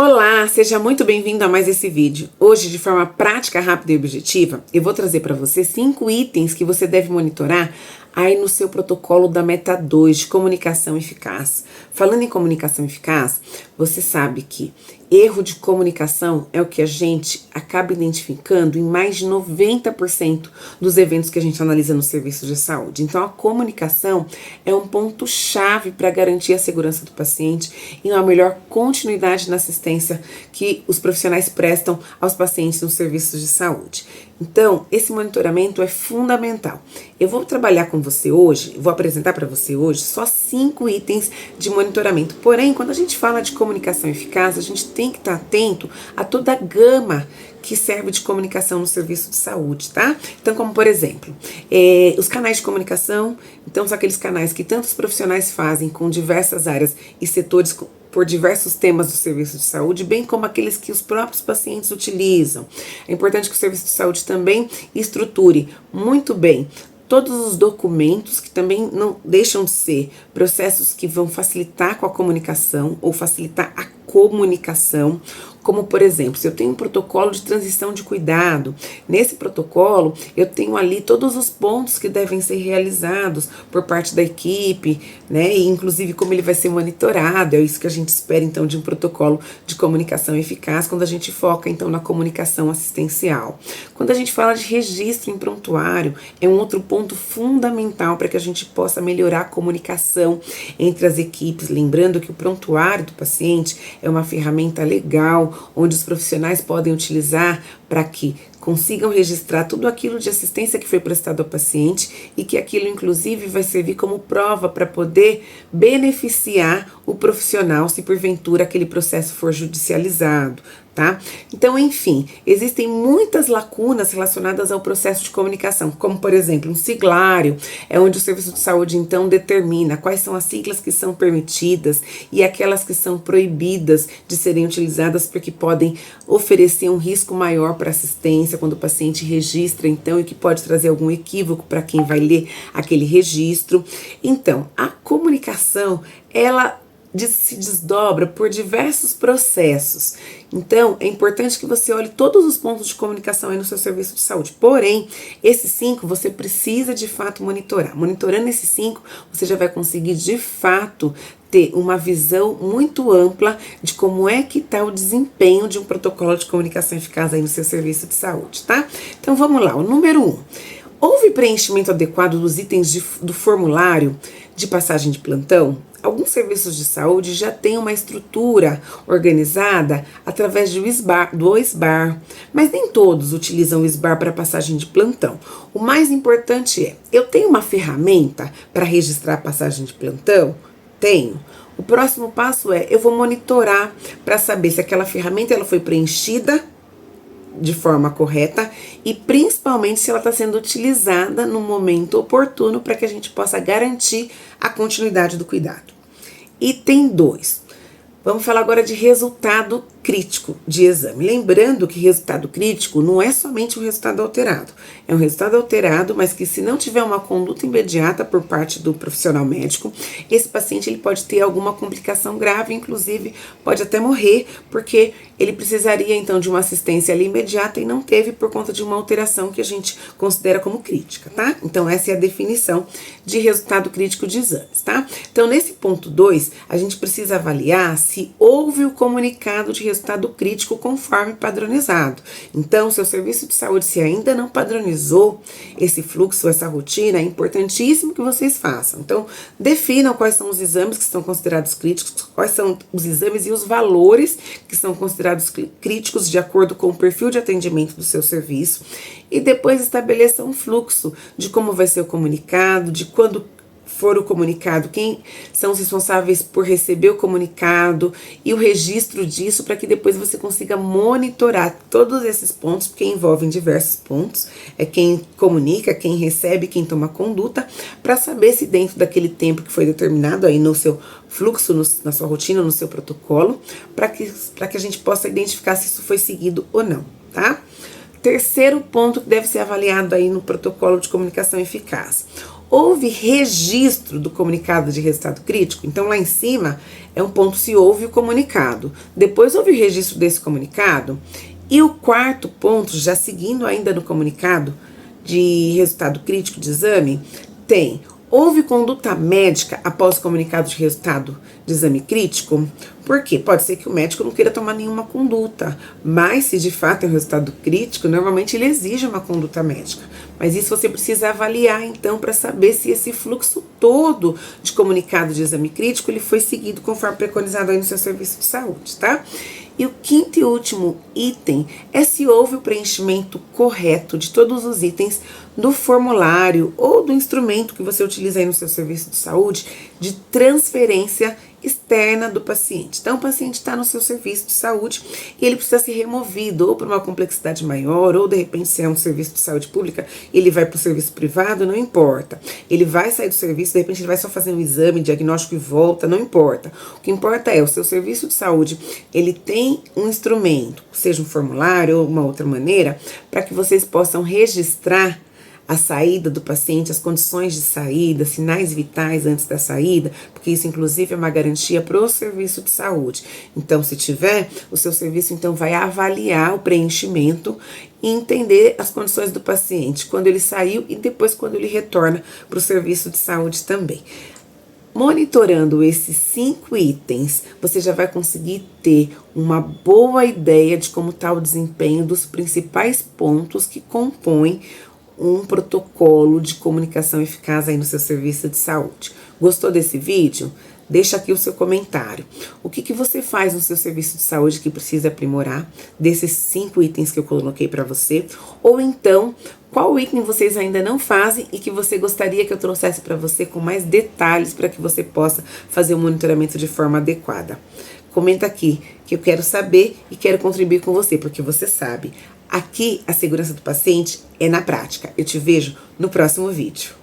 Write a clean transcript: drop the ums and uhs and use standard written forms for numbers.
Olá, seja muito bem-vindo a mais esse vídeo. Hoje, de forma prática, rápida e objetiva, eu vou trazer para você 5 itens que você deve monitorar aí no seu protocolo da Meta 2 de comunicação eficaz. Falando em comunicação eficaz, você sabe que erro de comunicação é o que a gente acaba identificando em mais de 90% dos eventos que a gente analisa no serviço de saúde. Então, a comunicação é um ponto-chave para garantir a segurança do paciente e uma melhor continuidade na assistência que os profissionais prestam aos pacientes nos serviços de saúde. Então, esse monitoramento é fundamental. Eu vou trabalhar com você hoje, vou apresentar para você hoje só 5 itens de monitoramento. Porém, quando a gente fala de comunicação eficaz, a gente tem que estar atento a toda a gama que serve de comunicação no serviço de saúde, tá? Então, como por exemplo, os canais de comunicação, então são aqueles canais que tantos profissionais fazem com diversas áreas e setores por diversos temas do serviço de saúde, bem como aqueles que os próprios pacientes utilizam. É importante que o serviço de saúde também estruture muito bem todos os documentos que também não deixam de ser processos que vão facilitar com a comunicação ou facilitar a comunicação, como por exemplo, se eu tenho um protocolo de transição de cuidado, nesse protocolo eu tenho ali todos os pontos que devem ser realizados por parte da equipe, né, e inclusive como ele vai ser monitorado. É isso que a gente espera então de um protocolo de comunicação eficaz quando a gente foca então na comunicação assistencial. Quando a gente fala de registro em prontuário, é um outro ponto fundamental para que a gente possa melhorar a comunicação entre as equipes, lembrando que o prontuário do paciente é uma ferramenta legal onde os profissionais podem utilizar para que consigam registrar tudo aquilo de assistência que foi prestado ao paciente e que aquilo inclusive vai servir como prova para poder beneficiar o profissional se porventura aquele processo for judicializado, tá? Então, enfim, existem muitas lacunas relacionadas ao processo de comunicação, como por exemplo, um siglário, é onde o serviço de saúde então determina quais são as siglas que são permitidas e aquelas que são proibidas de serem utilizadas porque podem oferecer um risco maior para assistência quando o paciente registra, então, e que pode trazer algum equívoco para quem vai ler aquele registro. Então, a comunicação, ela se desdobra por diversos processos. Então, é importante que você olhe todos os pontos de comunicação aí no seu serviço de saúde. Porém, esses 5 você precisa de fato monitorar. Monitorando esses 5, você já vai conseguir de fato ter uma visão muito ampla de como é que está o desempenho de um protocolo de comunicação eficaz aí no seu serviço de saúde, tá? Então, vamos lá. O número 1. Houve preenchimento adequado dos itens do formulário de passagem de plantão? Alguns serviços de saúde já têm uma estrutura organizada através do SBAR, mas nem todos utilizam o SBAR para passagem de plantão. O mais importante é, eu tenho uma ferramenta para registrar a passagem de plantão? Tenho. O próximo passo é, eu vou monitorar para saber se aquela ferramenta ela foi preenchida de forma correta e principalmente se ela está sendo utilizada no momento oportuno para que a gente possa garantir a continuidade do cuidado. Item 2. Vamos falar agora de resultado crítico de exame. Lembrando que resultado crítico não é somente um resultado alterado. É um resultado alterado, mas que se não tiver uma conduta imediata por parte do profissional médico, esse paciente ele pode ter alguma complicação grave, inclusive pode até morrer, porque ele precisaria então de uma assistência ali imediata e não teve por conta de uma alteração que a gente considera como crítica, tá? Então essa é a definição de resultado crítico de exames, tá? Então nesse ponto 2, a gente precisa avaliar se houve o comunicado de resultado crítico conforme padronizado. Então, seu serviço de saúde, se ainda não padronizou esse fluxo, essa rotina, é importantíssimo que vocês façam. Então, definam quais são os exames que são considerados críticos, quais são os exames e os valores que são considerados críticos de acordo com o perfil de atendimento do seu serviço e depois estabeleça um fluxo de como vai ser o comunicado, de quando for o comunicado, quem são os responsáveis por receber o comunicado e o registro disso para que depois você consiga monitorar todos esses pontos, porque envolvem diversos pontos, é quem comunica, quem recebe, quem toma conduta, para saber se dentro daquele tempo que foi determinado aí no seu fluxo, na sua rotina, no seu protocolo, para que a gente possa identificar se isso foi seguido ou não, tá? Terceiro ponto que deve ser avaliado aí no protocolo de comunicação eficaz. Houve registro do comunicado de resultado crítico? Então, lá em cima É um ponto se houve o comunicado. Depois houve o registro desse comunicado. E o quarto ponto, já seguindo ainda no comunicado de resultado crítico de exame, tem: houve conduta médica após o comunicado de resultado de exame crítico? Por quê? Pode ser que o médico não queira tomar nenhuma conduta, mas se de fato é um resultado crítico, normalmente ele exige uma conduta médica. Mas isso você precisa avaliar então para saber se esse fluxo todo de comunicado de exame crítico ele foi seguido conforme preconizado aí no seu serviço de saúde, tá? E o quinto e último item é se houve o preenchimento correto de todos os itens do formulário ou do instrumento que você utiliza aí no seu serviço de saúde de transferência externa do paciente. Então, o paciente está no seu serviço de saúde e ele precisa ser removido ou por uma complexidade maior, ou de repente se é um serviço de saúde pública, ele vai para o serviço privado, não importa. Ele vai sair do serviço, de repente ele vai só fazer um exame, diagnóstico e volta, não importa. O que importa é o seu serviço de saúde, ele tem um instrumento, seja um formulário ou uma outra maneira, para que vocês possam registrar a saída do paciente, as condições de saída, sinais vitais antes da saída, porque isso inclusive é uma garantia para o serviço de saúde. Então, se tiver, o seu serviço então vai avaliar o preenchimento e entender as condições do paciente, quando ele saiu e depois quando ele retorna para o serviço de saúde também. Monitorando esses 5 itens, você já vai conseguir ter uma boa ideia de como está o desempenho dos principais pontos que compõem um protocolo de comunicação eficaz aí no seu serviço de saúde. Gostou desse vídeo? Deixa aqui o seu comentário. O que você faz no seu serviço de saúde que precisa aprimorar desses 5 itens que eu coloquei para você? Ou então, qual item vocês ainda não fazem e que você gostaria que eu trouxesse para você com mais detalhes para que você possa fazer o monitoramento de forma adequada? Comenta aqui que eu quero saber e quero contribuir com você, porque você sabe, aqui a segurança do paciente é na prática. Eu te vejo no próximo vídeo.